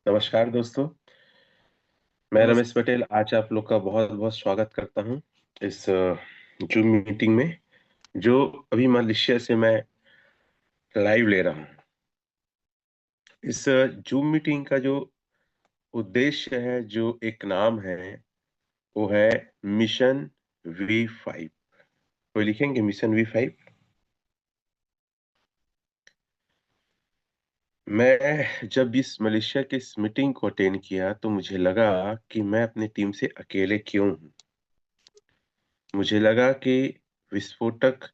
नमस्कार दोस्तों। मैं नमस्ते। रमेश पटेल आज आप लोग का बहुत बहुत स्वागत करता हूं इस जूम मीटिंग में जो अभी मलेशिया से मैं लाइव ले रहा हूं। इस जूम मीटिंग का जो उद्देश्य है, जो एक नाम है, वो है मिशन V5। कोई लिखेंगे मिशन V5? मैं जब इस मलेशिया की इस मीटिंग को अटेंड किया तो मुझे लगा कि मैं अपनी टीम से अकेले क्यों हूं। मुझे लगा कि विस्फोटक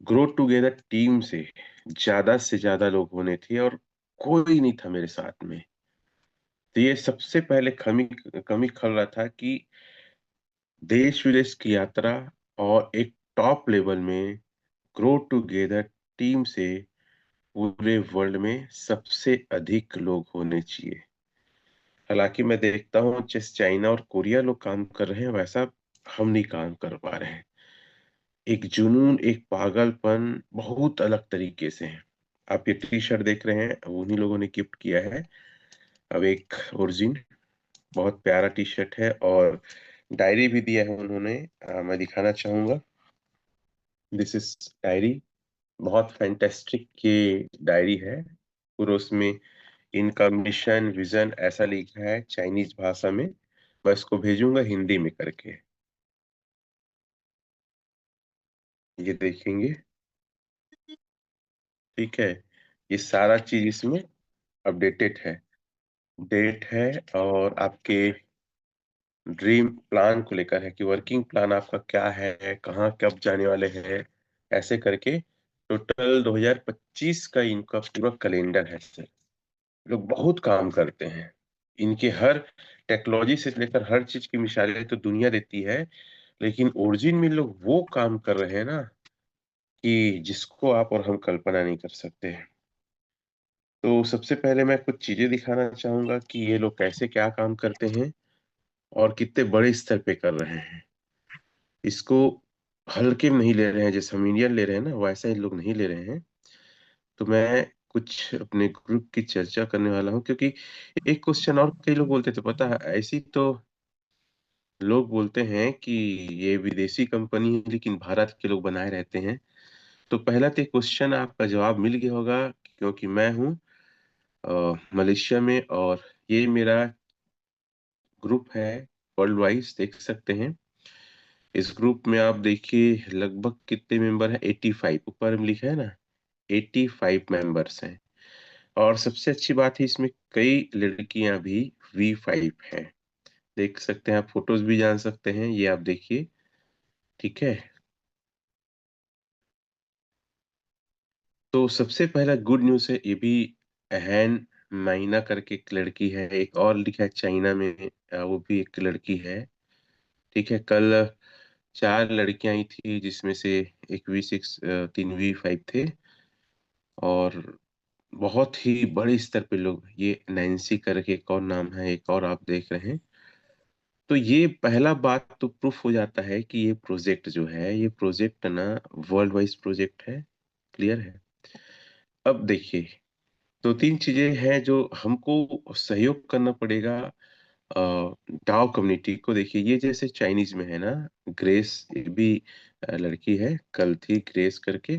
ग्रो टुगेदर टीम से ज्यादा लोग होने थे और कोई नहीं था मेरे साथ में। तो ये सबसे पहले कमी खल रहा था कि देश विदेश की यात्रा और एक टॉप लेवल में ग्रो टुगेदर टीम से पूरे वर्ल्ड में सबसे अधिक लोग होने चाहिए। हालांकि मैं देखता हूँ जैसे चाइना और कोरिया लोग काम कर रहे हैं, वैसा हम नहीं काम कर पा रहे हैं। एक जुनून, एक पागलपन बहुत अलग तरीके से है। आप ये टी शर्ट देख रहे हैं, वो उन्हीं लोगों ने गिफ्ट किया है। अब एक ओरिजिन बहुत प्यारा टी शर्ट है और डायरी भी दिया है उन्होंने। मैं दिखाना चाहूंगा। This is diary. बहुत फैंटेस्टिक ये डायरी है। पूरा उसमें इनका मिशन विजन ऐसा लिखा है चाइनीज भाषा में। मैं इसको भेजूंगा हिंदी में करके। ये देखेंगे। ठीक है। ये सारा चीज इसमें अपडेटेड है। डेट है और आपके ड्रीम प्लान को लेकर है कि वर्किंग प्लान आपका क्या है, कहाँ कब जाने वाले हैं, ऐसे करके टोटल 2025 का इनका पूरा कैलेंडर है सर। लोग बहुत काम करते हैं। इनके हर टेक्नोलॉजी से लेकर हर चीज की मिसालें तो दुनिया देती है, लेकिन ओरिजिन में लोग वो काम कर रहे हैं ना कि जिसको आप और हम कल्पना नहीं कर सकते। तो सबसे पहले मैं कुछ चीजें दिखाना चाहूंगा कि ये लोग कैसे क्या काम करते हैं और कितने बड़े स्तर पे कर रहे हैं। इसको हल्के में नहीं ले रहे हैं, जैसे हम इंडियन ले रहे हैं ना, वैसा इन लोग नहीं ले रहे हैं। तो मैं कुछ अपने ग्रुप की चर्चा करने वाला हूँ, क्योंकि एक क्वेश्चन और कई लोग बोलते थे, पता है, ऐसी तो लोग बोलते हैं कि ये विदेशी कंपनी है लेकिन भारत के लोग बनाए रहते हैं। तो पहला तो क्वेश्चन आपका जवाब मिल गया होगा, क्योंकि मैं हूँ मलेशिया में और ये मेरा ग्रुप है। वर्ल्ड वाइज देख सकते हैं। इस ग्रुप में आप देखिए लगभग कितने मेंबर हैं, 85 ऊपर में लिखा है ना। 85 मेंबर्स हैं। और सबसे अच्छी बात है, इसमें कई लड़कियां भी V5 हैं। देख सकते हैं, आप फोटोज भी जान सकते हैं, ये आप देखिए। ठीक है। तो सबसे पहला गुड न्यूज है, ये भी एहन माइना करके एक लड़की है। एक और लिखा है चाइना में, वो भी एक लड़की है। ठीक है। कल 4 लड़कियां आई थी, जिसमें से एक V6, 3 V5 थे। और बहुत ही बड़े स्तर पे लोग, ये नैन्सी करके एक और नाम है, एक और आप देख रहे हैं। तो ये पहला बात तो प्रूफ हो जाता है कि ये प्रोजेक्ट जो है, ये प्रोजेक्ट ना वर्ल्ड वाइज प्रोजेक्ट है। क्लियर है। अब देखिए, दो तीन चीजें हैं जो हमको सहयोग करना पड़ेगा। डाओ कम्युनिटी को देखिए, ये जैसे चाइनीज में है ना, ग्रेस, ये भी लड़की है, कल थी ग्रेस करके।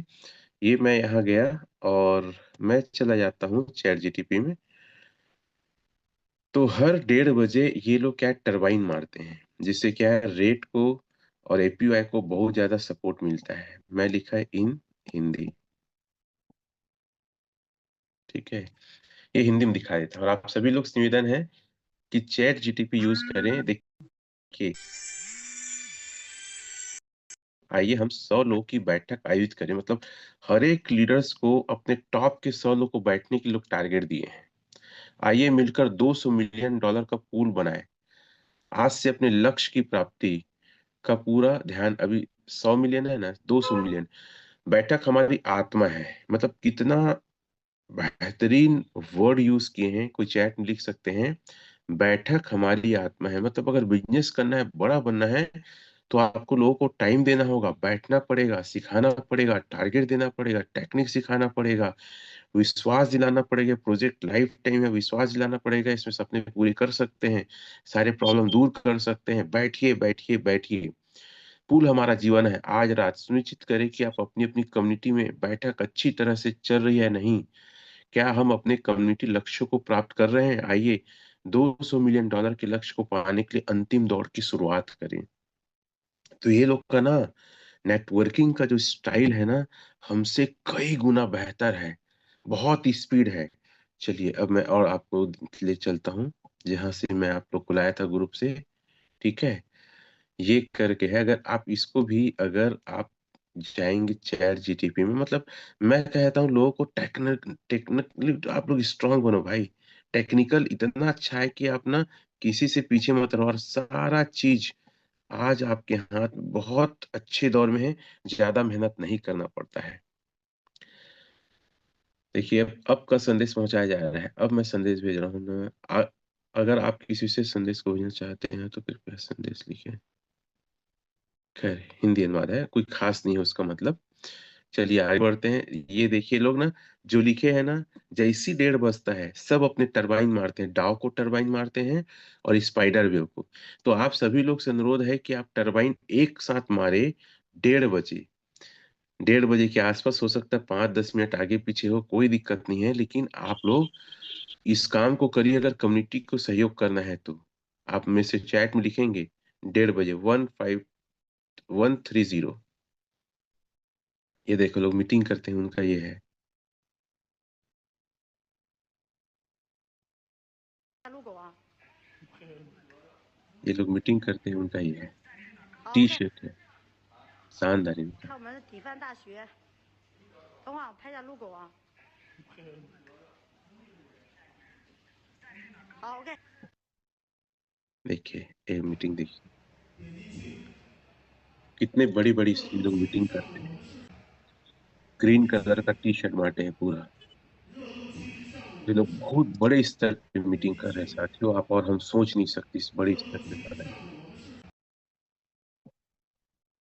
ये मैं यहाँ गया और मैं चला जाता हूँ चैट जीटीपी में। तो हर 1:30 बजे ये लोग क्या टरबाइन मारते हैं, जिससे क्या है, रेट को और एपीआई को बहुत ज्यादा सपोर्ट मिलता है। मैं लिखा है इन हिंदी। ठीक है। ये हिंदी में दिखा देता है और आप सभी लोग से निवेदन है कि चैट जीटीपी यूज करें। देखिए, आइए हम 100 लोग की बैठक आयोजित करें, मतलब हर एक लीडर्स को अपने टॉप के 100 लोग को बैठने के लोग टारगेट दिए हैं। आइए मिलकर $200 मिलियन का पूल बनाए। आज से अपने लक्ष्य की प्राप्ति का पूरा ध्यान, अभी 100 मिलियन है ना, 200 मिलियन। बैठक हमारी आत्मा है। मतलब कितना बेहतरीन वर्ड यूज किए हैं, कोई चैट में लिख सकते हैं। बैठक हमारी आत्मा है, मतलब अगर बिजनेस करना है, बड़ा बनना है, तो आपको लोगों को टाइम देना होगा, बैठना पड़ेगा, सिखाना पड़ेगा, टारगेट देना पड़ेगा, टेक्निक सिखाना पड़ेगा। विश्वास दिलाना पड़ेगा, प्रोजेक्ट लाइफ टाइम है, विश्वास दिलाना पड़ेगा, इसमें सपने पूरे कर सकते हैं, सारे प्रॉब्लम दूर कर सकते हैं। बैठिए बैठिए बैठिए, पुल हमारा जीवन है। आज रात सुनिश्चित करें कि आप अपनी अपनी कम्युनिटी में बैठक अच्छी तरह से चल रही है नहीं, क्या हम अपने कम्युनिटी लक्ष्यों को प्राप्त कर रहे हैं। आइए 200 मिलियन डॉलर के लक्ष्य को पाने के लिए अंतिम दौड़ की शुरुआत करें। तो ये लोग का ना नेटवर्किंग का जो स्टाइल है ना, हमसे कई गुना बेहतर है, बहुत स्पीड है। चलिए अब मैं और आपको ले चलता हूँ जहाँ से मैं आप लोग को लाया था ग्रुप से। ठीक है, ये करके है, अगर आप इसको भी अगर आप जाएंगे चैट जीटीपी में, मतलब मैं कहता हूँ लोगों को टेक्निकली आप लोग स्ट्रांग बनो भाई। टेक्निकल इतना अच्छा है कि आप ना किसी से पीछे मत रहो, और सारा चीज आज आपके हाथ बहुत अच्छे दौर में है, ज्यादा मेहनत नहीं करना पड़ता है। देखिए अब का संदेश पहुंचाया जा रहा है, अब मैं संदेश भेज रहा हूँ ना। अगर आप किसी से संदेश को भेजना चाहते हैं तो कृपया संदेश लिखें। खैर हिंदी अनुवाद है, कोई खास नहीं है उसका मतलब। चलिए आगे बढ़ते हैं। ये देखिए लोग ना जो लिखे हैं ना, जैसी 1:30 बजता है सब अपने टरबाइन मारते हैं, डाव को टरबाइन मारते हैं और स्पाइडर वेव को। तो आप सभी लोग से अनुरोध है कि आप टरबाइन एक साथ मारे 1:30 बजे। 1:30 बजे के आसपास, हो सकता है 5-10 मिनट आगे पीछे हो, कोई दिक्कत नहीं है, लेकिन आप लोग इस काम को करिए अगर कम्युनिटी को सहयोग करना है तो। आप में से चैट में लिखेंगे 1:30 बजे, 15130। ये देखो लोग मीटिंग करते हैं, उनका ये है। ये लोग मीटिंग करते हैं, उनका ये है। टी शर्ट है, शानदार इनका। देखिए ये मीटिंग देखिए, कितने बड़ी बड़ी ये लोग मीटिंग करते हैं। ग्रीन कलर का टी शर्ट बांटे हैं पूरा। ये लोग बहुत बड़े स्तर पे मीटिंग कर रहे हैं साथियों, आप और हम सोच नहीं सकते इस बड़े स्तर पे कर रहे हैं।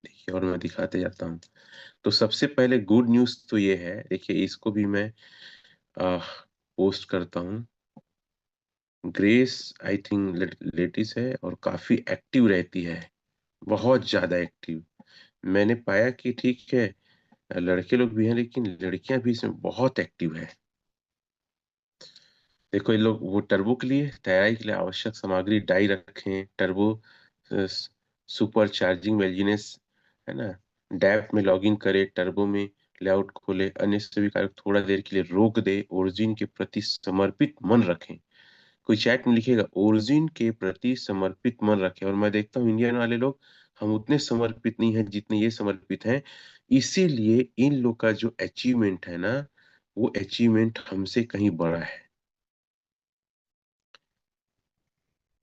देखिए और मैं दिखाते जाता हूँ। तो सबसे पहले गुड न्यूज तो ये है, देखिए इसको भी मैं पोस्ट करता हूँ। ग्रेस आई थिंक लेटिस है और काफी एक्टिव रहती है, बहुत ज्यादा एक्टिव। मैंने पाया कि ठीक है लड़के लोग भी हैं, लेकिन लड़कियां भी इसमें बहुत एक्टिव है। देखो ये लोग वो टर्बो के लिए तैयारी के लिए आवश्यक सामग्री डाई रखें, टर्बो सुपर चार्जिंग वेलजीनेस है ना। डैप में लॉगिन करे, टर्बो में लेआउट खोले, अन्य सभी कार्य थोड़ा देर के लिए रोक दे, ओरिजिन के प्रति समर्पित मन रखें। कोई चैट में लिखेगा ओरिजिन के प्रति समर्पित मन रखें, और मैं देखता हूँ इंडियन वाले लोग हम उतने समर्पित नहीं हैं जितने ये समर्पित हैं। इसीलिए इन लोग का जो अचीवमेंट है ना, वो अचीवमेंट हमसे कहीं बड़ा है।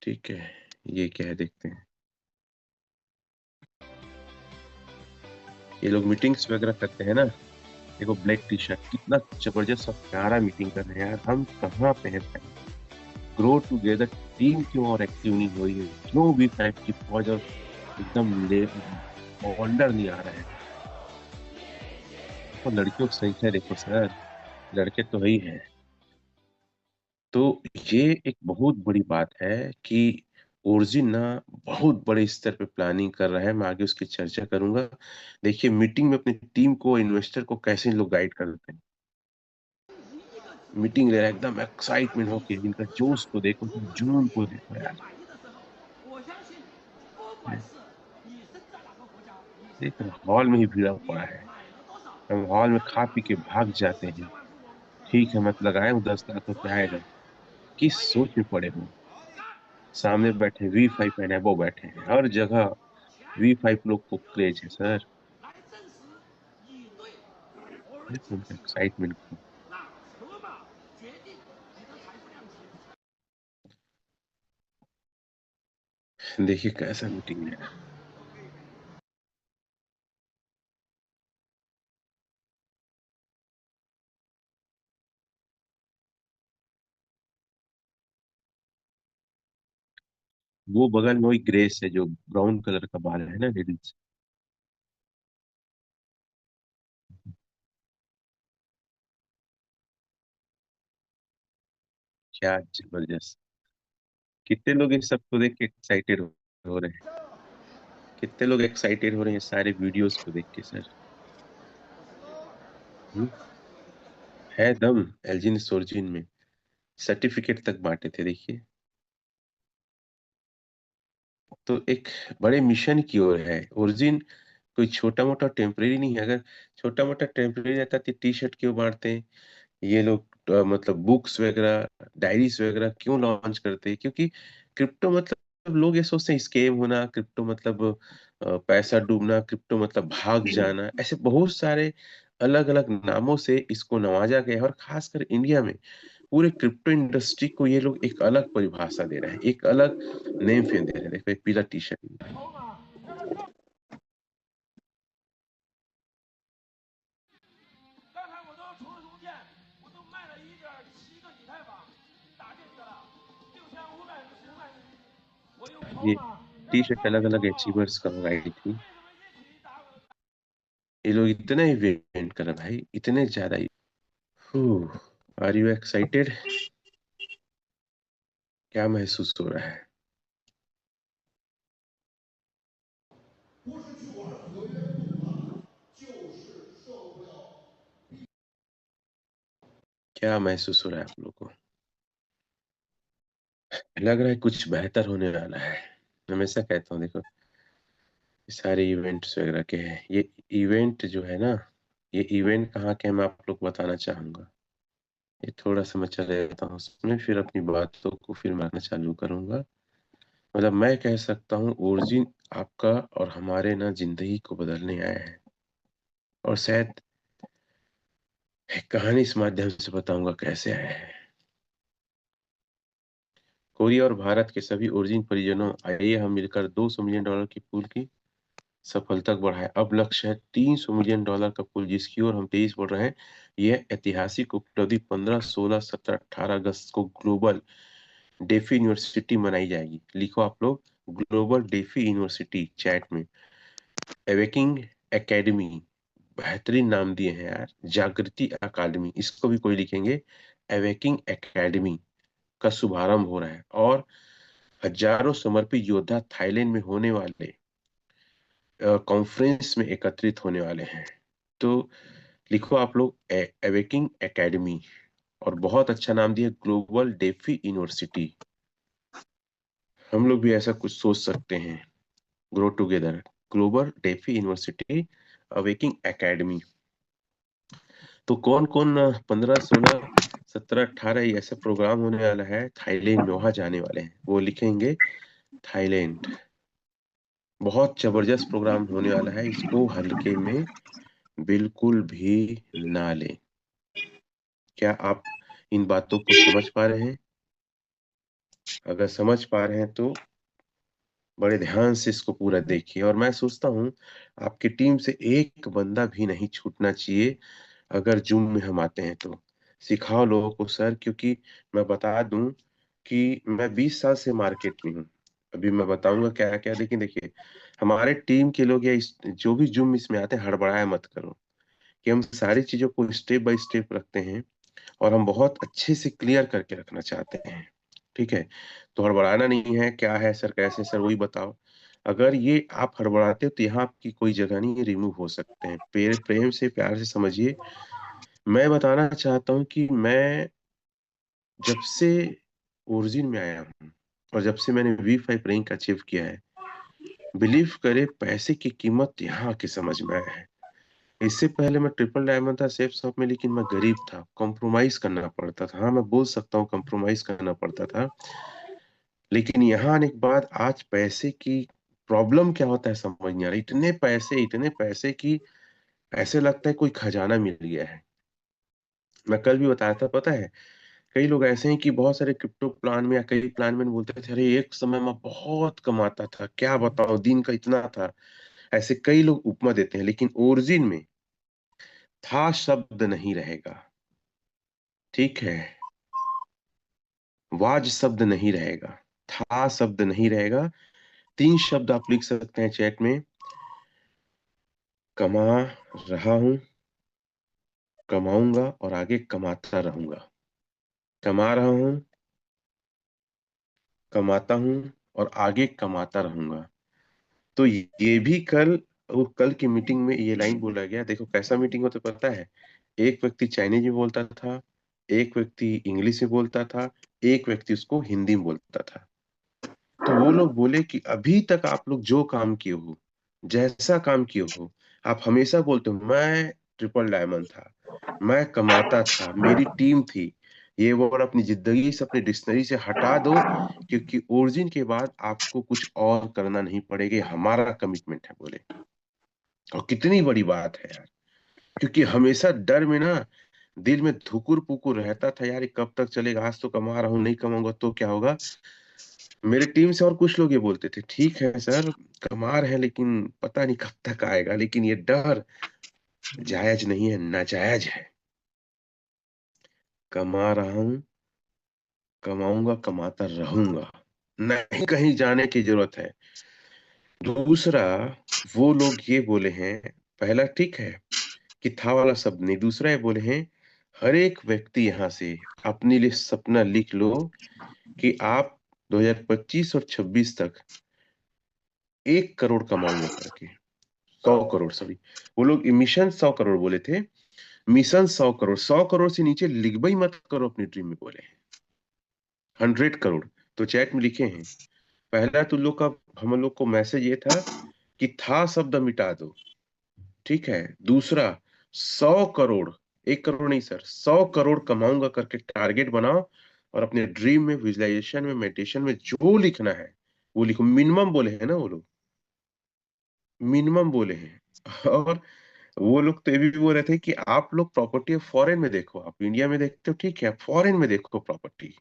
ठीक है, ये क्या है देखते हैं। ये लोग मीटिंग्स वगैरह करते हैं ना, देखो ब्लैक टी शर्ट कितना जबरदस्त और प्यारा मीटिंग कर रहे हैं यार, हम कहाँ पहन पाए। ग्रो टुगेदर, टीम क्यों और एक्टिव नहीं हो रही है, क्यों भी टाइप की फौज और एकदम ले ऑर्डर नहीं आ रहा है। देखो लड़कियों की संख्या देखो सर, लड़के तो वही है। तो ये एक बहुत बड़ी बात है कि ओरिजिन ना बहुत बड़े स्तर पे प्लानिंग कर रहा है, मैं आगे उसकी चर्चा करूंगा। देखिए मीटिंग में अपनी टीम को, इन्वेस्टर को कैसे लोग गाइड करते हैं। मीटिंग ले रहा है एकदम एक्साइटमेंट होके, इनका जोश को देखो, इनका जुनून को देखो यार। देख हॉल में ही भीड़ा पड़ा है, हम हॉल में खा पी के भाग जाते हैं। ठीक है मत लगाए हूँ 10 लाख तो क्या आएगा, किस सोच में पड़े हो। सामने बैठे V5 एंड अबव बैठे हैं, हर जगह V5 लोग को क्रेज है सर। देखो उनका एक्साइटमेंट को, देखिए कैसा मीटिंग है। वो बगल में वही ग्रेस है जो ब्राउन कलर का बाल है ना लेडीज। क्या जबरदस्त! कितने लोग इस सब को देख के एक्साइटेड हो रहे हैं? कितने लोग एक्साइटेड हो रहे हैं सारे वीडियोस को देख के सर? हम्म? है दम एल्जिन सोल्जिन में। सर्टिफिकेट तक बांटे थे देखिए। तो एक बड़े मिशन की ओर है ओरिजिन। कोई छोटा मोटा टेम्परेरी नहीं है। अगर छोटा मोटा टेम्परेरी रहता तो टी शर्ट क्यों बांटते हैं ये लोग? मतलब बुक्स वगैरह, डायरीज वगैरह क्यों लॉन्च करते हैं? क्योंकि क्रिप्टो मतलब लोग ये सोचते हैं स्कैम होना, क्रिप्टो मतलब पैसा डूबना, क्रिप्टो मतलब भाग जाना। ऐसे बहुत सारे अलग अलग नामों से इसको नवाजा गया है। और खासकर इंडिया में पूरे क्रिप्टो इंडस्ट्री को ये लोग एक अलग परिभाषा दे रहे हैं, एक अलग नेम फेम दे रहे हैं। देखो एक पीला टी शर्ट। ये टी शर्ट अलग अलग अचीवर्स का मंगाई थी। ये लोग इतना इवेंट कर रहे हैं भाई, इतने ज्यादा। Are you excited? क्या महसूस हो रहा है? क्या महसूस हो रहा है आप लोगों को? लग रहा है कुछ बेहतर होने वाला है। हमेशा कहता हूँ देखो, ये सारे इवेंट्स वगैरह के हैं। ये इवेंट जो है ना, ये इवेंट कहाँ के हैं मैं आप लोग को बताना चाहूंगा। ये थोड़ा सा मैं चले जाता हूँ उसमें, फिर अपनी बातों को फिर मारना चालू करूंगा। मतलब मैं कह सकता हूँ ओरिजिन आपका और हमारे ना जिंदगी को बदलने आया है। और शायद एक कहानी इस माध्यम से बताऊंगा कैसे आया है। कोरिया और भारत के सभी ओरिजिन परिजनों, आइए हम मिलकर $200 मिलियन की पूल की सफलता तक बढ़ाए। अब लक्ष्य है $300 मिलियन का पुल, जिसकी ओर हम तेज बढ़ रहे हैं। यह ऐतिहासिक उपलब्धि 15, 16, 17, 18 अगस्त को ग्लोबल डेफी यूनिवर्सिटी मनाई जाएगी। लिखो आप लोग, ग्लोबल डेफी यूनिवर्सिटी चैट में। एवेकिंग एकेडमी, बेहतरीन नाम दिए हैं यार। जागृति अकादमी, इसको भी कोई लिखेंगे एवेकिंग एकेडमी का शुभारंभ हो रहा है। और हजारों समर्पित योद्धा थाईलैंड में होने वाले कॉन्फ्रेंस में एकत्रित होने वाले हैं। तो लिखो आप लोग एवेकिंग एकेडमी, और बहुत अच्छा नाम दिया ग्लोबल डेफी यूनिवर्सिटी। हम लोग भी ऐसा कुछ सोच सकते हैं, grow together, global DeFi university awaking academy. तो कौन कौन 15, 16, 17, 18 ऐसा प्रोग्राम होने वाला है थाईलैंड में, वहां जाने वाले हैं वो लिखेंगे थाईलैंड। बहुत जबरदस्त प्रोग्राम होने वाला है, इसको हल्के में बिल्कुल भी ना लें। क्या आप इन बातों को समझ पा रहे हैं? अगर समझ पा रहे हैं तो बड़े ध्यान से इसको पूरा देखिए। और मैं सोचता हूँ आपकी टीम से एक बंदा भी नहीं छूटना चाहिए। अगर जूम में हम आते हैं तो सिखाओ लोगों को सर, क्योंकि मैं बता दूं कि मैं 20 साल से मार्केट में हूँ। अभी मैं बताऊंगा क्या क्या। लेकिन देखिए, हमारे टीम के लोग या जो भी जूम इसमें आते हैं, हड़बड़ाया मत करो। कि हम सारी चीजों को स्टेप बाय स्टेप रखते हैं और हम बहुत अच्छे से क्लियर करके रखना चाहते हैं। ठीक है? तो हड़बड़ाना नहीं है। क्या है सर, कैसे सर, वही बताओ। अगर ये आप हड़बड़ाते हो तो यहाँ आपकी कोई जगह नहीं, ये रिमूव हो सकते हैं। प्रेम से प्यार से समझिए। मैं बताना चाहता हूँ कि मैं जब से ओरिजिन में आया हूँ और जब से मैंने V5 रैंक अचीव किया है, बिलीव करे पैसे की कीमत यहाँ आके समझ में आया है। इससे पहले मैं ट्रिपल डायमंड था सेफ शॉप में, लेकिन मैं गरीब था, कॉम्प्रोमाइज करना पड़ता था। हाँ, मैं बोल सकता हूँ कॉम्प्रोमाइज करना पड़ता था। लेकिन यहाँ आने के बाद आज पैसे की प्रॉब्लम क्या होता है समझ नहीं आ रहा। इतने पैसे की ऐसे लगता है कोई खजाना मिल गया है। मैं कल भी बताया था, पता है, कई लोग ऐसे हैं कि बहुत सारे क्रिप्टो प्लान में या कई प्लान में बोलते थे अरे एक समय में बहुत कमाता था, क्या बताओ दिन का इतना था। ऐसे कई लोग उपमा देते हैं, लेकिन ओरिजिन में था शब्द नहीं रहेगा। ठीक है? वाज शब्द नहीं रहेगा, था शब्द नहीं रहेगा। 3 शब्द आप लिख सकते हैं चैट में। कमा रहा हूं, कमाऊंगा और आगे कमाता रहूंगा। कमा रहा हूं, कमाता हूँ और आगे कमाता रहूंगा। तो ये भी कल, वो कल की मीटिंग में ये लाइन बोला गया। देखो कैसा मीटिंग हो तो पता है, एक व्यक्ति चाइनीज में बोलता था, एक व्यक्ति इंग्लिश में बोलता था, एक व्यक्ति उसको हिंदी में बोलता था। तो वो लोग बोले कि अभी तक आप लोग जो काम किए हो, जैसा काम किए हो, आप हमेशा बोलते हो मैं ट्रिपल डायमंड था, मैं कमाता था, मेरी टीम थी। ये वर्ड अपनी जिंदगी से, अपनी डिक्शनरी से हटा दो, क्योंकि ओरिजिन के बाद आपको कुछ और करना नहीं पड़ेगा, ये हमारा कमिटमेंट है बोले। और कितनी बड़ी बात है यार, क्योंकि हमेशा डर में ना दिल में धुकुर पुकुर रहता था यार, ये कब तक चलेगा, आज तो कमा रहा हूँ, नहीं कमाऊंगा तो क्या होगा। मेरे टीम से और कुछ लोग ये बोलते थे, ठीक है सर, कमा रहे हैं लेकिन पता नहीं कब तक आएगा, लेकिन ये डर जायज नहीं है, नाजायज है। कमा रहा हूँ, कमाऊंगा, कमाता रहूंगा, नहीं कहीं जाने की जरूरत है। दूसरा, वो लोग ये बोले हैं, पहला ठीक है कि था वाला शब्द नहीं, दूसरा ये बोले हैं हर एक व्यक्ति यहाँ से अपने लिए सपना लिख लो कि आप 2025 और 26 तक 1 करोड़ कमाऊंगा करके। 100 करोड़, सॉरी, वो लोग मिशन 100 करोड़ बोले थे, मिशन 100 करोड़। 100 करोड़ से नीचे लिखबा ही मत करो अपनी ड्रीम में बोले। 100 करोड़ तो चैट में लिखे हैं। पहला तुम लोग का, हम लोग को मैसेज ये था कि था शब्द मिटा दो, ठीक है। दूसरा, 100 करोड़, 1 करोड़ नहीं सर, 100 करोड़ कमाऊंगा करके टारगेट बनाओ, और अपने ड्रीम में, विजुअलाइजेशन में, मेडिटेशन में जो लिखना है वो लिखो। मिनिमम बोले हैं ना वो लोग, मिनिमम बोले हैं। और वो लोग तो ये भी बोल रहे थे कि आप लोग प्रॉपर्टी फॉरेन में देखो, आप इंडिया में देखते हो ठीक है, फॉरेन में देखो प्रॉपर्टी।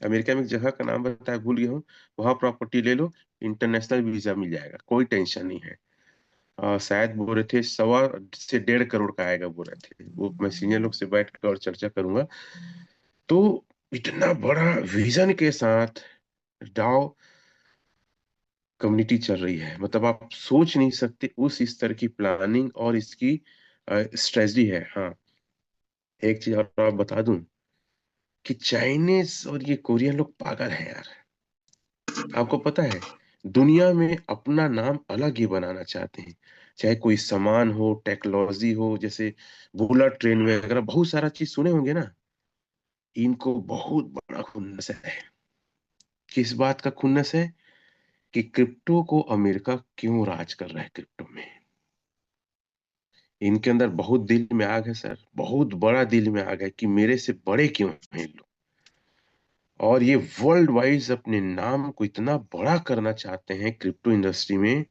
अमेरिका में एक जगह का नाम बताया, भूल गया हूँ, वहां प्रॉपर्टी ले लो, इंटरनेशनल वीजा मिल जाएगा, कोई टेंशन नहीं है। शायद बोल रहे थे 1.25 से 1.5 करोड़ का आएगा बोल रहे थे, वो मैं सीनियर लोग से बैठ कर और चर्चा करूंगा। तो इतना बड़ा विजन के साथ डाओ कम्युनिटी चल रही है, मतलब आप सोच नहीं सकते उस इस तरह की प्लानिंग और इसकी स्ट्रेटजी है। हाँ, एक चीज और आप बता दूं कि चाइनीज और ये कोरियन लोग पागल हैं यार। आपको पता है, दुनिया में अपना नाम अलग ही बनाना चाहते हैं, चाहे कोई सामान हो, टेक्नोलॉजी हो, जैसे बुलेट ट्रेन वगैरह बहुत सारा चीज सुने होंगे ना। इनको बहुत बड़ा खुन्नस है। किस बात का खुन्नस है? कि क्रिप्टो को अमेरिका क्यों राज कर रहा है क्रिप्टो में। इनके अंदर बहुत दिल में आग है सर, बहुत बड़ा दिल में आग है कि मेरे से बड़े क्यों हैं ये लोग। और ये वर्ल्ड वाइज अपने नाम को इतना बड़ा करना चाहते हैं क्रिप्टो इंडस्ट्री में।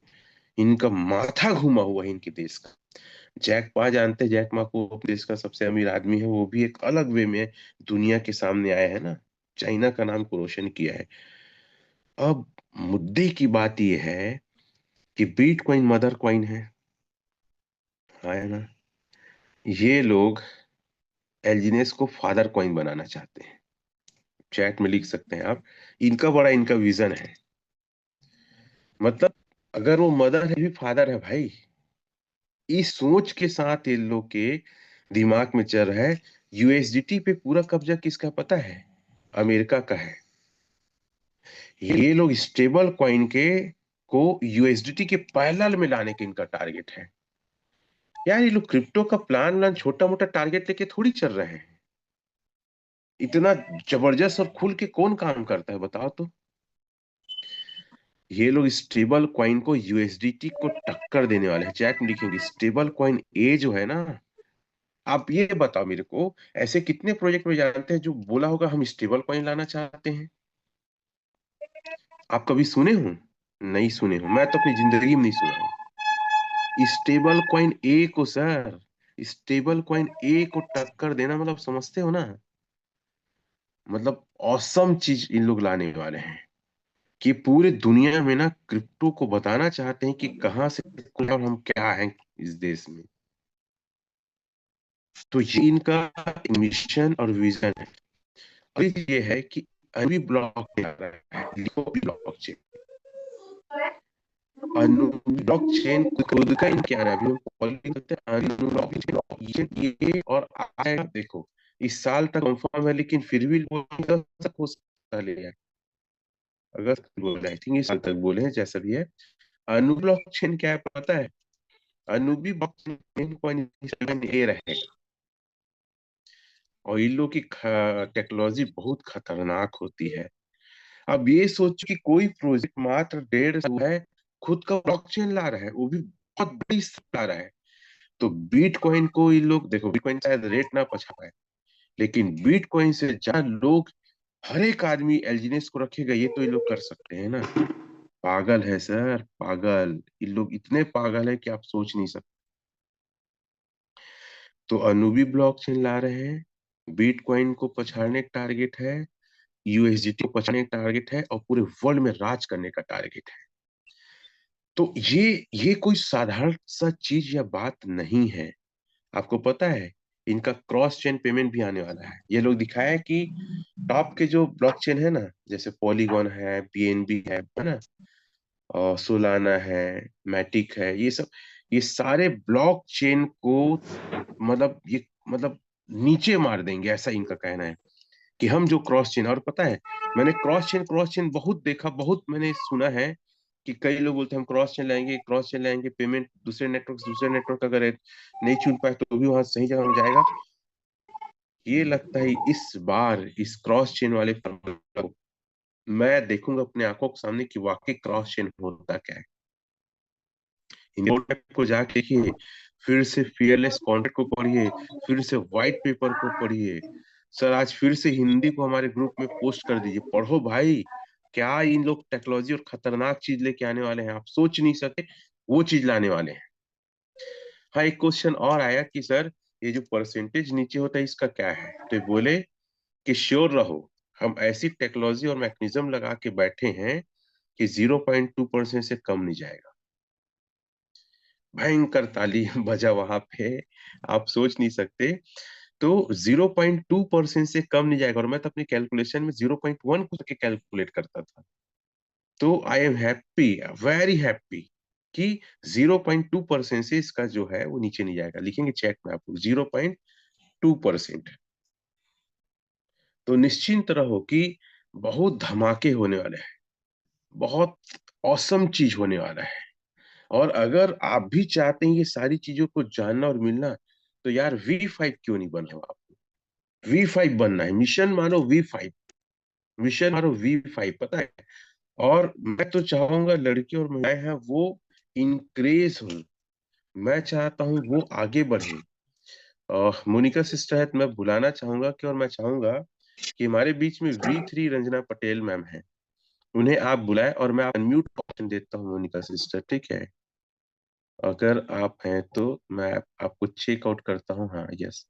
इनका माथा घुमा हुआ है इनके देश का। जैक मा जानते हैं, जैक मा को, अपने देश का सबसे अमीर आदमी है, वो भी एक अलग वे में दुनिया के सामने आया है ना, चाइना का नाम को रोशन किया है। अब मुद्दे की बात ये है कि बिटकॉइन मदर कॉइन है ना। ये लोग एलजीनेस को फादर कॉइन बनाना चाहते हैं। चैट में लिख सकते हैं आप, इनका बड़ा इनका विजन है। मतलब अगर वो मदर है भी फादर है भाई। इस सोच के साथ इन लोग के दिमाग में चल रहा है। यूएसडीटी पे पूरा कब्जा किसका पता है? अमेरिका का है। ये लोग स्टेबल कॉइन के को यूएसडीटी के पैरेलल में लाने के इनका टारगेट है। यार ये लोग क्रिप्टो का प्लान व्लान छोटा मोटा टारगेट लेके थोड़ी चल रहे हैं। इतना जबरदस्त और खुल के कौन काम करता है बताओ तो। ये लोग स्टेबल कॉइन को, यूएसडीटी को टक्कर देने वाले हैं। चैट में लिखेंगे स्टेबल कॉइन ए जो है ना। आप ये बताओ मेरे को, ऐसे कितने प्रोजेक्ट में जानते हैं जो बोला होगा हम स्टेबल कॉइन लाना चाहते हैं? आप कभी सुने हो? नहीं सुने हो, मैं तो अपनी जिंदगी में नहीं सुना हूं। स्टेबल कॉइन ए को सर, स्टेबल कॉइन ए को टक्कर देना मतलब समझते हो ना। मतलब औसम चीज इन लोग लाने वाले हैं कि पूरे दुनिया में ना क्रिप्टो को बताना चाहते हैं कि कहाँ से और हम क्या हैं इस देश में। तो ये इनका मिशन और विजन है। और ये है कि अभी ब्लॉक आ रहा है, ब्लॉकचेन, अनु ब्लॉकचेन खुद का इनके आ रहा है। अभी हम कॉलिंग करते हैं अनु ब्लॉकचेन, ये और आएगा देखो। इस साल तक कंफर्म है, लेकिन फिर भी हो सकता है। अगस्त बोले, आई थिंक इस साल तक बोले हैं, जैसा भी है। अनु ब्लॉकचेन क्या है पता है? अनुबी ब्लॉकचेन 10.7 ए रहेगा, और इन लोग की टेक्नोलॉजी बहुत खतरनाक होती है। अब ये सोच कि कोई प्रोजेक्ट मात्र 1.5 है, खुद का ब्लॉकचेन ला रहा है, वो भी बहुत बड़ी ला रहा है। तो बिटकॉइन को ये लोग देखो, बिटकॉइन शायद रेट ना पछा पाए, लेकिन बिटकॉइन से ज्यादा लोग, हर एक आदमी एलजीनेस को रखेगा, ये तो ये लोग कर सकते हैं ना। पागल है सर, पागल। ये लोग इतने पागल है कि आप सोच नहीं सकते। तो अनुबी ब्लॉकचेन ला रहे हैं, बिटकॉइन को पछाड़ने का टारगेट है, यूएसडीटी को पछाड़ने का टारगेट है, और पूरे वर्ल्ड में राज करने का टारगेट है। तो ये कोई साधारण सा चीज या बात नहीं है। आपको पता है, इनका क्रॉस चेन पेमेंट भी आने वाला है। ये लोग दिखाया है कि टॉप के जो ब्लॉकचेन है ना, जैसे पॉलीगॉन है, बीएनबी है ना, और सोलाना है, मैटिक है, ये सब, ये सारे ब्लॉकचेन को मतलब नीचे मार देंगे, ऐसा इनका कहना है। कि हम जो क्रॉस चेन, और पता है, मैंने क्रॉस चेन बहुत देखा, बहुत मैंने सुना है कि कई लोग बोलते हैं हम क्रॉस चेन लाएंगे, पेमेंट दूसरे नेटवर्क अगर नहीं चुन पाए तो भी वहां सही जगह में जाएगा। ये लगता है इस बार इस क्रॉस चेन वाले फर्म को मैं देखूंगा अपने आंखों के सामने कि वाकई क्रॉस चेन होता क्या है। इंडिया को जाके देखिए, फिर से फियरलेस कॉन्ट्रैक्ट को पढ़िए, फिर से व्हाइट पेपर को पढ़िए। सर आज फिर से हिंदी को हमारे ग्रुप में पोस्ट कर दीजिए, पढ़ो भाई। क्या इन लोग टेक्नोलॉजी और खतरनाक चीज लेके आने वाले हैं, आप सोच नहीं सकते वो चीज लाने वाले हैं। हाँ, एक क्वेश्चन और आया कि सर ये जो परसेंटेज नीचे होता है इसका क्या है, तो ये बोले कि श्योर रहो, हम ऐसी टेक्नोलॉजी और मैकेनिज्म लगा के बैठे हैं कि 0.2% से कम नहीं जाएगा। भयंकर ताली बजा वहां पे, आप सोच नहीं सकते। तो 0.2% से कम नहीं जाएगा, और मैं तो अपनी कैलकुलेशन में 0.1 करके कैलकुलेट करता था। तो I am happy, very happy कि 0.2% से इसका जो है वो नीचे नहीं जाएगा। लिखेंगे चेक में आप लोग 0.2%। तो निश्चिंत रहो कि बहुत धमाके होने वाले हैं, बहुत औसम चीज होने वाला है। और अगर आप भी चाहते हैं ये सारी चीजों को जानना और मिलना, तो यार V5 क्यों नहीं बन रहे हो आप? V5 बनना है, मिशन मानो V5, मिशन मानो V5, पता है। और मैं तो चाहूंगा लड़की और महिलाएं हैं वो इंक्रेज हो, मैं चाहता हूं वो आगे बढ़े। मोनिका सिस्टर है तो मैं बुलाना चाहूंगा कि, और मैं चाहूंगा कि हमारे बीच में V3 रंजना पटेल मैम है, उन्हें आप बुलाएं। और मैं अनम्यूट ऑप्शन देता हूँ मोनिका सिस्टर, ठीक है? अगर आप हैं तो मैं आपको चेक आउट करता हूँ। हाँ, यस,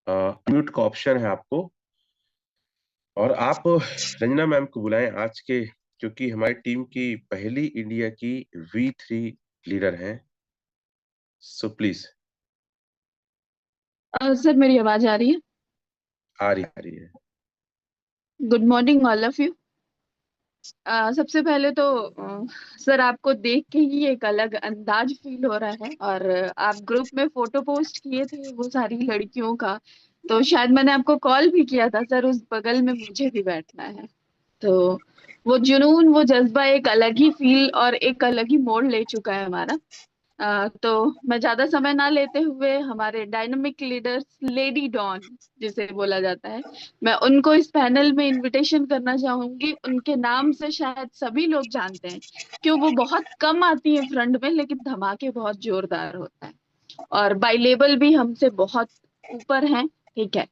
म्यूट का ऑप्शन है आपको। और आप रंजना मैम को बुलाएं आज के, क्योंकि हमारी टीम की पहली इंडिया की V3 लीडर हैं। So please. सर मेरी आवाज आ रही है? आ रही है। Good morning all of you. सबसे पहले तो सर आपको देख के ही एक अलग अंदाज फील हो रहा है, और आप ग्रुप में फोटो पोस्ट किए थे वो सारी लड़कियों का, तो शायद मैंने आपको कॉल भी किया था सर, उस बगल में मुझे भी बैठना है। तो वो जुनून, वो जज्बा एक अलग ही फील और एक अलग ही मोड़ ले चुका है हमारा। तो मैं ज्यादा समय ना लेते हुए हमारे डायनामिक लीडर्स, लेडी डॉन जिसे बोला जाता है, मैं उनको इस पैनल में इनविटेशन करना चाहूंगी। उनके नाम से शायद सभी लोग जानते हैं, क्यों वो बहुत कम आती है फ्रंट में, लेकिन धमाके बहुत जोरदार होता है, और बाई लेवल भी हमसे बहुत ऊपर हैं। ठीक है,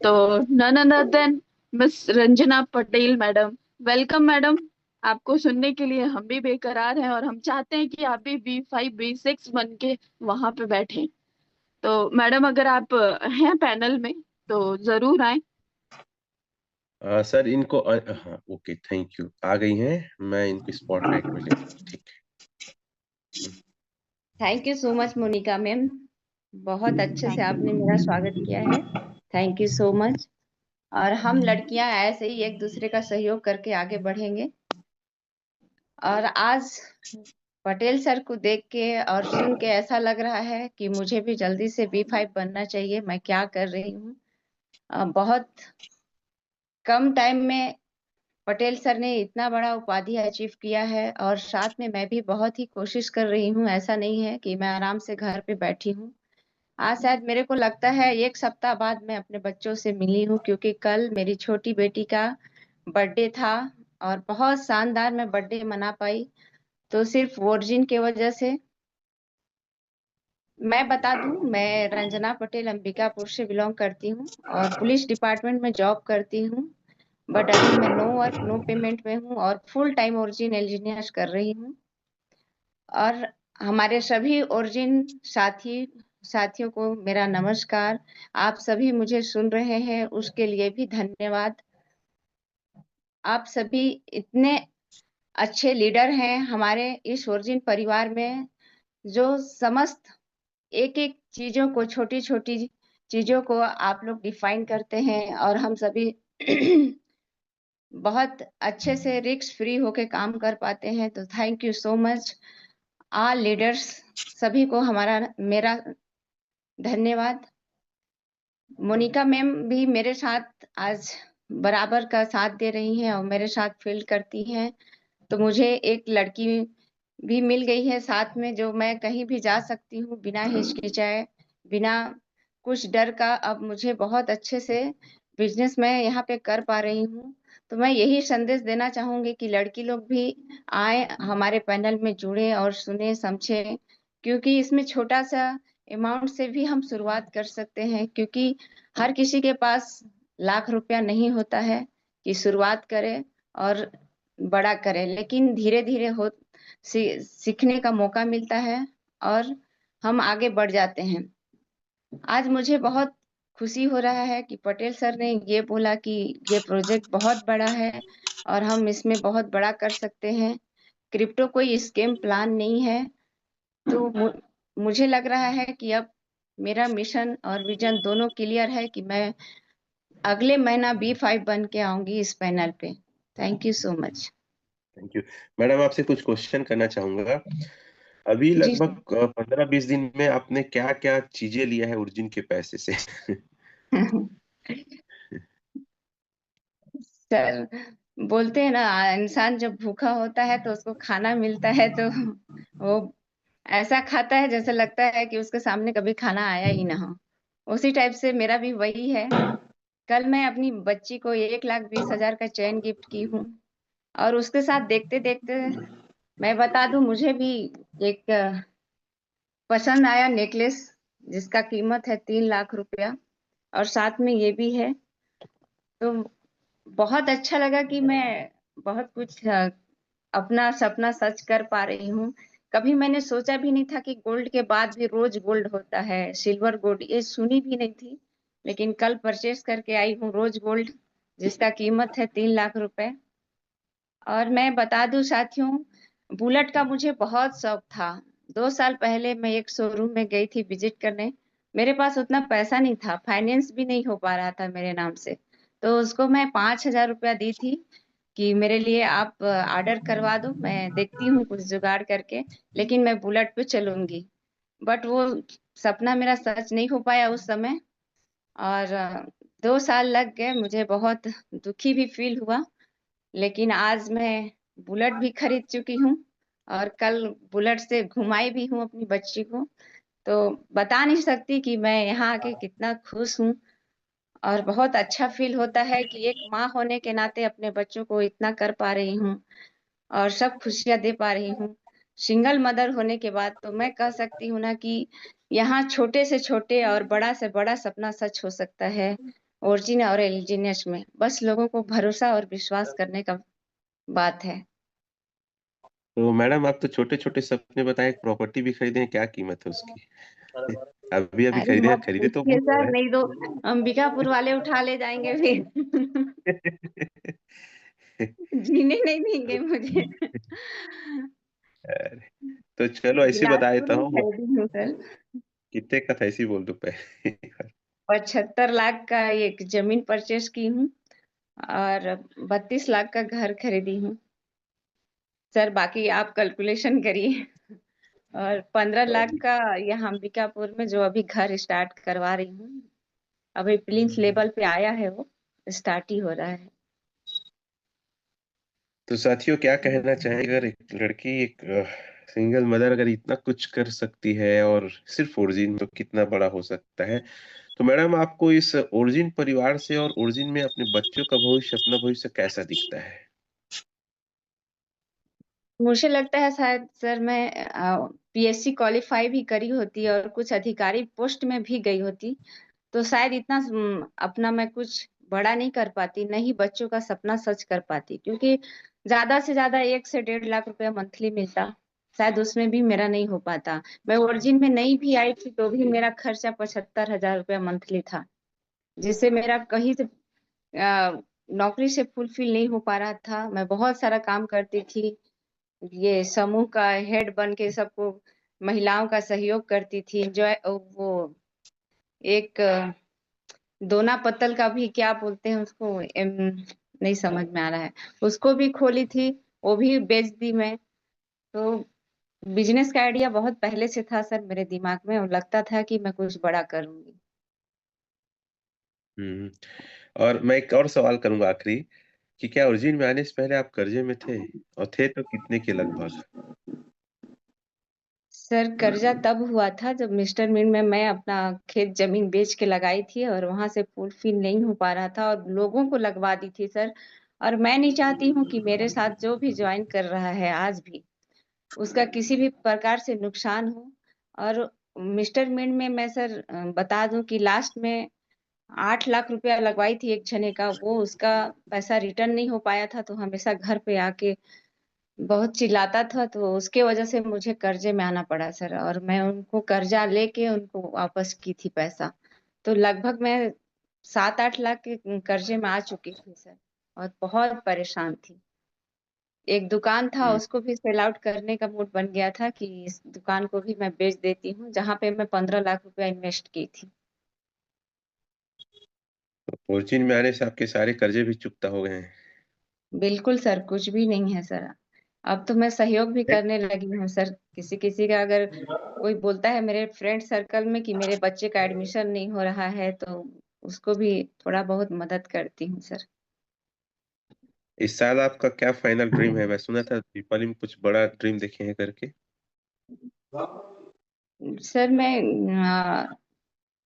तो none other than miss Ranjana Patel madam. Welcome madam. आपको सुनने के लिए हम भी बेकरार हैं, और हम चाहते हैं कि आप भी B5 B6 बन के वहां पे बैठे। तो मैडम अगर आप हैं पैनल में तो जरूर आए। सर इनको हाँ, ओके, थैंक यू, आ गई हैं, मैं इनको स्पॉटलाइट में लेता हूँ, ठीक है। Thank you so much Monica ma'am, बहुत अच्छे से आपने मेरा स्वागत किया है। Thank you so much. और हम लड़कियां ऐसे ही एक दूसरे का सहयोग करके आगे बढ़ेंगे। और आज पटेल सर को देख के और सुन के ऐसा लग रहा है कि मुझे भी जल्दी से B5 बनना चाहिए। मैं क्या कर रही हूँ, बहुत कम टाइम में पटेल सर ने इतना बड़ा उपाधि अचीव किया है, और साथ में मैं भी बहुत ही कोशिश कर रही हूँ। ऐसा नहीं है कि मैं आराम से घर पे बैठी हूँ। आज शायद मेरे को लगता है 1 सप्ताह बाद मैं अपने बच्चों से मिली हूँ, क्योंकि कल मेरी छोटी बेटी का बर्थडे था और बहुत शानदार मैं बर्थडे मना पाई, तो सिर्फ ओरिजिन की वजह से। मैं बता दूं, मैं रंजना पटेल अंबिकापुर से बिलोंग करती हूँ और पुलिस डिपार्टमेंट में जॉब करती हूँ। बट अभी मैं नो वर्क नो पेमेंट में हूँ और फुल टाइम ओरिजिन इंजीनियर कर रही हूँ। और हमारे सभी ओरिजिन साथियों को मेरा नमस्कार। आप सभी मुझे सुन रहे हैं, उसके लिए भी धन्यवाद। आप सभी इतने अच्छे लीडर हैं हमारे इस ओरिजिन परिवार में, जो समस्त एक एक चीजों को, छोटी छोटी चीजों को आप लोग डिफाइन करते हैं, और हम सभी बहुत अच्छे से रिस्क फ्री होके काम कर पाते हैं। तो thank you so much all leaders, सभी को मेरा धन्यवाद। मोनिका मैम भी मेरे साथ आज बराबर का साथ दे रही हैं और मेरे साथ फील्ड करती हैं। तो मुझे एक लड़की भी मिल गई है साथ में, जो मैं कहीं भी जा सकती हूँ बिना हिचकिचाए, बिना कुछ डर का। अब मुझे बहुत अच्छे से बिजनेस मैं यहाँ पे कर पा रही हूँ। तो मैं यही संदेश देना चाहूंगी कि लड़की लोग भी आए, हमारे पैनल में जुड़े और सुने समझे, क्योंकि इसमें छोटा सा अमाउंट से भी हम शुरुआत कर सकते हैं। क्योंकि हर किसी के पास लाख रुपया नहीं होता है कि शुरुआत करे और बड़ा करे, लेकिन धीरे धीरे सीखने का मौका मिलता है और हम आगे बढ़ जाते हैं। आज मुझे बहुत खुशी हो रहा है कि पटेल सर ने ये बोला कि ये प्रोजेक्ट बहुत बड़ा है और हम इसमें बहुत बड़ा कर सकते हैं। क्रिप्टो कोई स्कैम प्लान नहीं है। तो मुझे लग रहा है कि अब मेरा मिशन और विजन दोनों क्लियर है कि मैं अगले महीना B5 बन के आऊंगी इस पैनल पे। Thank you so much. Thank you madam. आपसे कुछ क्वेश्चन करना चाहूंगा। अभी जी लगभग 15-20 दिन में आपने क्या क्या चीजें लिया है ओरिजिन के पैसे से? सर, बोलते हैं ना, इंसान जब भूखा होता है तो उसको खाना मिलता है तो वो ऐसा खाता है जैसे लगता है कि उसके सामने कभी खाना आया ही ना हो। उसी टाइप से मेरा भी वही है। कल मैं अपनी बच्ची को 1,20,000 का चेन गिफ्ट की हूँ, और उसके साथ देखते देखते मैं बता दूं, मुझे भी एक पसंद आया नेकलेस, जिसका कीमत है 3 लाख रुपया, और साथ में ये भी है। तो बहुत अच्छा लगा कि मैं बहुत कुछ अपना सपना सच कर पा रही हूँ। कभी मैंने सोचा भी नहीं था कि गोल्ड के बाद भी रोज गोल्ड होता है, सिल्वर गोल्ड ये सुनी भी नहीं थी। लेकिन कल परचेस करके आई हूँ रोज गोल्ड, जिसका कीमत है 3 लाख रुपए। और मैं बता दूं साथियों, बुलेट का मुझे बहुत शौक था। 2 साल पहले मैं एक शोरूम में गई थी विजिट करने। मेरे पास उतना पैसा नहीं था, फाइनेंस भी नहीं हो पा रहा था मेरे नाम से। तो उसको मैं 5,000 रुपया दी थी कि मेरे लिए आप ऑर्डर करवा दो, मैं देखती हूँ कुछ जुगाड़ करके, लेकिन मैं बुलेट पे चलूंगी। बट वो सपना मेरा सच नहीं हो पाया उस समय, और 2 साल लग गए। मुझे बहुत दुखी भी फील हुआ, लेकिन आज मैं बुलेट भी खरीद चुकी हूँ और कल बुलेट से घुमाई भी हूँ अपनी बच्ची को। तो बता नहीं सकती कि मैं यहाँ आके कितना खुश हूँ, और बहुत अच्छा फील होता है कि एक माँ होने के नाते अपने बच्चों को इतना कर पा रही हूँ और सब खुशियां दे पा रही हूँ। सिंगल मदर होने के बाद तो मैं कह सकती हूँ ना कि यहाँ छोटे से छोटे और बड़ा से बड़ा सपना सच हो सकता है ओरिजिन और एलिजिनियस में। बस लोगों को भरोसा और विश्वास करने का बात है। तो मैडम आप तो छोटे छोटे सपने बताएं, एक प्रॉपर्टी भी खरीदे हैं, क्या कीमत है उसकी? अभी अभी अरे खरीदे मत खरीदे तो पूछिए बहुत सर, हुआ नहीं तो अंबिकापुर वाले उठा ले जाएंगे फिर। है। जीने नहीं देंगे मुझे। अरे, तो चलो ऐसे बता बिलासपुर देता में हूँ। खरीदी हूँ सर। कितने का था ऐसे ही बोल दो पहले। 75 लाख का एक जमीन परचेस की हूँ और 32 लाख का घर खरीदी हूँ सर। बाकी आप कैलकुलेशन करिए। और 15 लाख का यहाँ अंबिकापुर में जो अभी घर स्टार्ट करवा रही हूँ, अभी प्लिंथ लेवल पे आया है, वो स्टार्ट ही हो रहा है। तो साथियों, क्या कहना चाहेंगे, अगर एक लड़की, एक सिंगल मदर अगर इतना कुछ कर सकती है और सिर्फ ओरिजिन, तो कितना बड़ा हो सकता है। तो मैडम, आपको इस ओरिजिन परिवार से और ओरिजिन में अपने बच्चों का भविष्य, अपना भविष्य कैसा दिखता है? मुझे लगता है शायद सर मैं पीएससी क्वालिफाई भी करी होती और कुछ अधिकारी पोस्ट में भी गई होती तो शायद इतना अपना मैं कुछ बड़ा नहीं कर पाती, नहीं बच्चों का सपना सच कर पाती, क्योंकि ज्यादा से ज्यादा 1 से 1.5 लाख रुपया मंथली मिलता, शायद उसमें भी मेरा नहीं हो पाता। मैं ओरिजिन में नहीं भी आई थी तो भी मेरा खर्चा 75,000 रुपया मंथली था, जिससे मेरा कहीं से नौकरी से फुलफिल नहीं हो पा रहा था। मैं बहुत सारा काम करती थी, ये समूह का हेड बन के सबको महिलाओं का सहयोग करती थी। जो वो एक दोना पत्तल का भी क्या बोलते हैं उसको, नहीं समझ में आ रहा है, उसको भी खोली थी, वो भी बेच दी मैं। तो बिजनेस का आइडिया बहुत पहले से था सर मेरे दिमाग में, और लगता था कि मैं कुछ बड़ा करूंगी। हम्म। और मैं एक और सवाल करूंगा आखिरी, कि क्या ओरिजिन में आने से पहले आप कर्जे में थे, और थे तो कितने के लगभग? सर कर्जा तब हुआ था जब मिस्टर मीन में मैं अपना खेत जमीन बेच के लगाई थी और वहां से फुलफिल नहीं हो पा रहा था और लोगों को लगवा दी थी सर। और मैं नहीं चाहती हूँ कि मेरे साथ जो भी ज्वाइन कर रहा है आज भी उसका किसी भी प्रकार से नुकसान हो। और मिस्टर मीन में मैं सर बता दूं कि लास्ट में 8 लाख रुपया लगवाई थी एक जने का, वो उसका पैसा रिटर्न नहीं हो पाया था, तो हमेशा घर पे आके बहुत चिल्लाता था, तो उसके वजह से मुझे कर्जे में आना पड़ा सर। और मैं उनको कर्जा लेके उनको वापस की थी पैसा, तो लगभग मैं 7-8 लाख के कर्जे में आ चुकी थी सर, और बहुत परेशान थी। एक दुकान था हम्म। उसको भी सेल आउट करने का मूड बन गया था कि इस दुकान को भी मैं बेच देती हूँ, जहाँ पे मैं 15 लाख रुपया इन्वेस्ट की थी। तो ओरिजिन में आने से आपके सारे कर्जे भी चुकता हो गए हैं? बिल्कुल सर, कुछ भी नहीं है सर। अब तो मैं सहयोग भी करने लगी हूँ सर, किसी किसी का अगर कोई बोलता है मेरे फ्रेंड सर्कल में कि मेरे बच्चे का एडमिशन नहीं हो रहा है तो उसको भी थोड़ा बहुत मदद करती हूँ सर। इस साल आपका क्या फाइनल ड्रीम है? मैं सुना था दीपावली में कुछ बड़ा ड्रीम देखे हैं करके। सर मैं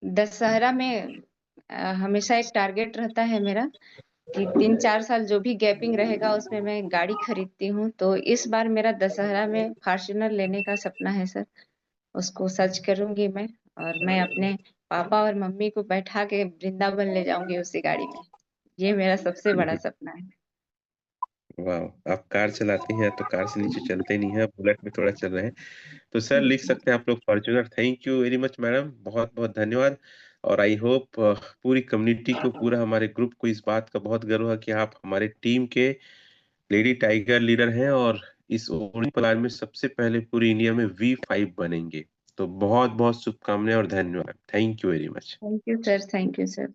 दशहरा में हमेशा एक टारगेट रहता है मेरा कि 3-4 साल जो भी गैपिंग रहेगा उसमें मैं गाड़ी खरीदती हूँ, तो इस बार मेरा दशहरा में फॉर्च्यूनर लेने का सपना है सर। उसको सर्च करूंगी मैं, और मैं अपने पापा और मम्मी को बैठा के वृंदावन ले जाऊंगी उसी गाड़ी में। ये मेरा सबसे बड़ा सपना है। वाह, आप कार चलाती हैं तो कार से नीचे चलते नहीं हैं, बुलेट में थोड़ा चल रहे हैं। तो सर, लिख सकते हैं आप लोग Fortuner. Thank you very much madam, बहुत बहुत धन्यवाद। और आई होप पूरी कम्युनिटी को, पूरा हमारे ग्रुप को इस बात का बहुत गर्व है कि आप हमारे टीम के लेडी टाइगर लीडर हैं, और इस ओलंपिक प्लान में सबसे पहले पूरी इंडिया में V5 बनेंगे। तो बहुत बहुत शुभकामनाएं और धन्यवाद। Thank you very much. Thank you sir, thank you sir.